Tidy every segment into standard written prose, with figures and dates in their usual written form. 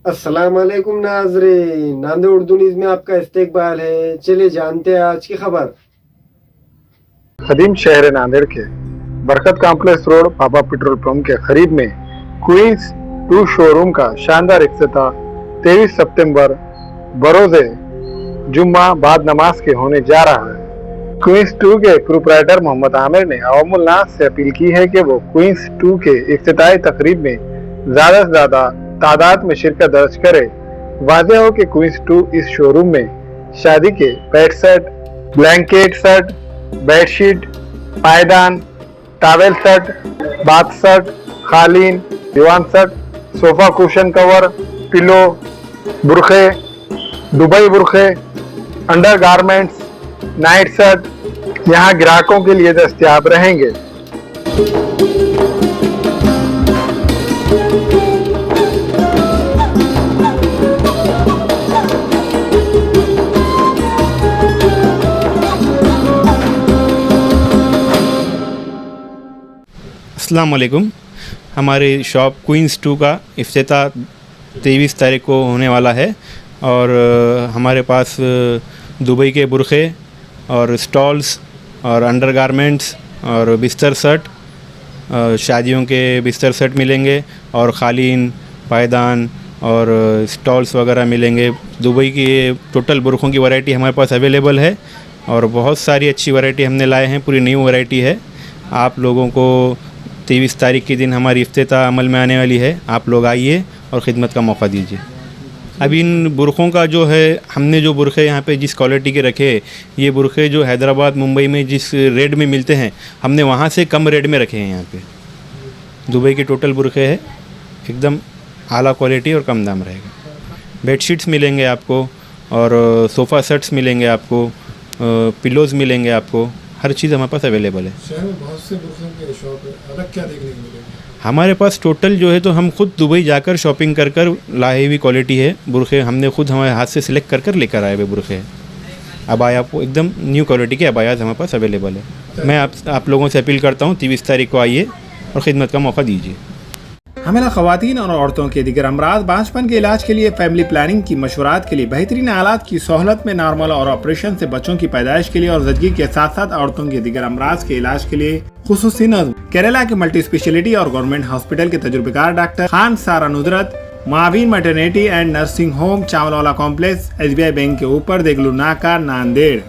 अस्सलाम वालेकुम नाज़रीन, नांदेड़ उर्दू न्यूज़ में आपका इस्तकबाल है। चलिए जानते हैं आज की खबर। कदीम शहर नांदेड़ के बरकत कॉम्प्लेक्स रोड पापा पेट्रोल पंप के करीब में क्वींस 2 शोरूम का शानदार इफ्तिताह 23 सितंबर बरोज़े जुम्मा बाद नमाज के होने जा रहा है। क्वींस 2 के प्रोप्राइटर मोहम्मद आमिर ने अवामुल नास से अपील की है कि वो क्वींस 2 के इफ्तिताही तकरीब में ज्यादा से ज्यादा तादाद में शिरकत दर्ज करे। वाज़ेह हो कि क्वींस 2 इस शोरूम में शादी के bed set, blanket set, bedsheet, पायदान, टॉवेल सेट, बाथ सेट, कालीन, दीवान set, sofa cushion cover, pillow, बुरखे, दुबई बुरखे, अंडर गारमेंट्स, नाइट सेट यहाँ ग्राहकों के लिए दस्तयाब रहेंगे। अस्सलाम वालेकुम। हमारे शॉप क्वींस 2 का इफ्तिताह 23 तारीख को होने वाला है और हमारे पास दुबई के बुरखे और स्टॉल्स और अंडर गारमेंट्स और बिस्तर सेट, शादियों के बिस्तर सेट मिलेंगे और कालीन, पायदान और स्टॉल्स वगैरह मिलेंगे। दुबई की टोटल बुरखों की वैरायटी हमारे पास अवेलेबल है और बहुत सारी अच्छी वैरायटी हमने लाए हैं, पूरी न्यू वैरायटी है। आप लोगों को 23 तारीख के दिन हमारी इफ्तिताह अमल में आने वाली है। आप लोग आइए और ख़िदमत का मौका दीजिए। अब इन बुरखों का जो है, हमने जो बुरखे यहाँ पे जिस क्वालिटी के रखे, ये बुरखे जो हैदराबाद मुंबई में जिस रेट में मिलते हैं, हमने वहाँ से कम रेट में रखे हैं यहाँ पे। दुबई के टोटल बुरखे है, एकदम आला क्वालिटी और कम दाम रहेगा। बेडशीट्स मिलेंगे आपको और सोफ़ा सेट्स मिलेंगे आपको, पिलोज़ मिलेंगे आपको, हर चीज़ हमारे पास अवेलेबल है। शहर में बहुत से बुरखों के शॉप है, अलग क्या देखने को मिलेगा? हमारे पास टोटल जो है, तो हम खुद दुबई जाकर शॉपिंग कर कर लाए हुई क्वालिटी है बुरखे। हमने खुद हमारे हाथ से सिलेक्ट कर कर लेकर आए हुए बुरखे हैं। अबाया आपको एकदम न्यू क्वालिटी के अबायाज हमारे पास अवेलेबल है। मैं आप लोगों से अपील करता हूँ 23 तारीख को आइए और ख़िदमत का मौका दीजिए। हमें ख़वातीन और औरतों के दिगर अमराज बांझपन के इलाज के लिए फैमिली प्लानिंग की मशवरात के लिए बेहतरीन आलात की सहूलत में नॉर्मल और ऑपरेशन से बच्चों की पैदाइश के लिए और ज़चगी के साथ साथ औरतों के दिगर अमराज के इलाज के लिए खुसूसी नज़्म केरला के मल्टी स्पेशलिटी और गवर्नमेंट हॉस्पिटल के तजुर्बेकार doctor Khan Sara Nudrat, Maveen maternity and nursing home, Chawalwala complex, SBI bank के ऊपर, देगलू नाका, नांदेड़।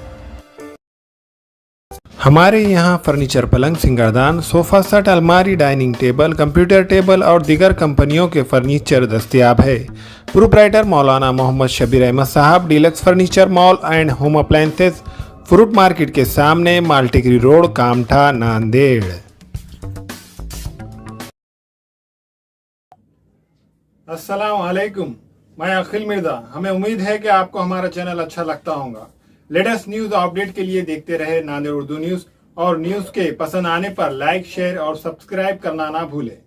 हमारे यहाँ फर्नीचर, पलंग, सिंगारदान, सोफा सेट, अलमारी, डाइनिंग टेबल, कंप्यूटर टेबल और दीगर कंपनियों के फर्नीचर दस्तयाब है। प्रोप्राइटर मौलाना मोहम्मद शबीर अहमद साहब, deluxe furniture mall and home appliances, fruit market के सामने, माल्टीगिरी रोड, कामठा, नांदेड़। अस्सलाम वालेकुम, मैं अखिल मिर्जा। हमें उम्मीद है कि आपको हमारा चैनल अच्छा लगता होगा। लेटेस्ट न्यूज अपडेट के लिए देखते रहे नांदेड़ उर्दू न्यूज और न्यूज के पसंद आने पर लाइक, शेयर और सब्सक्राइब करना ना भूलें।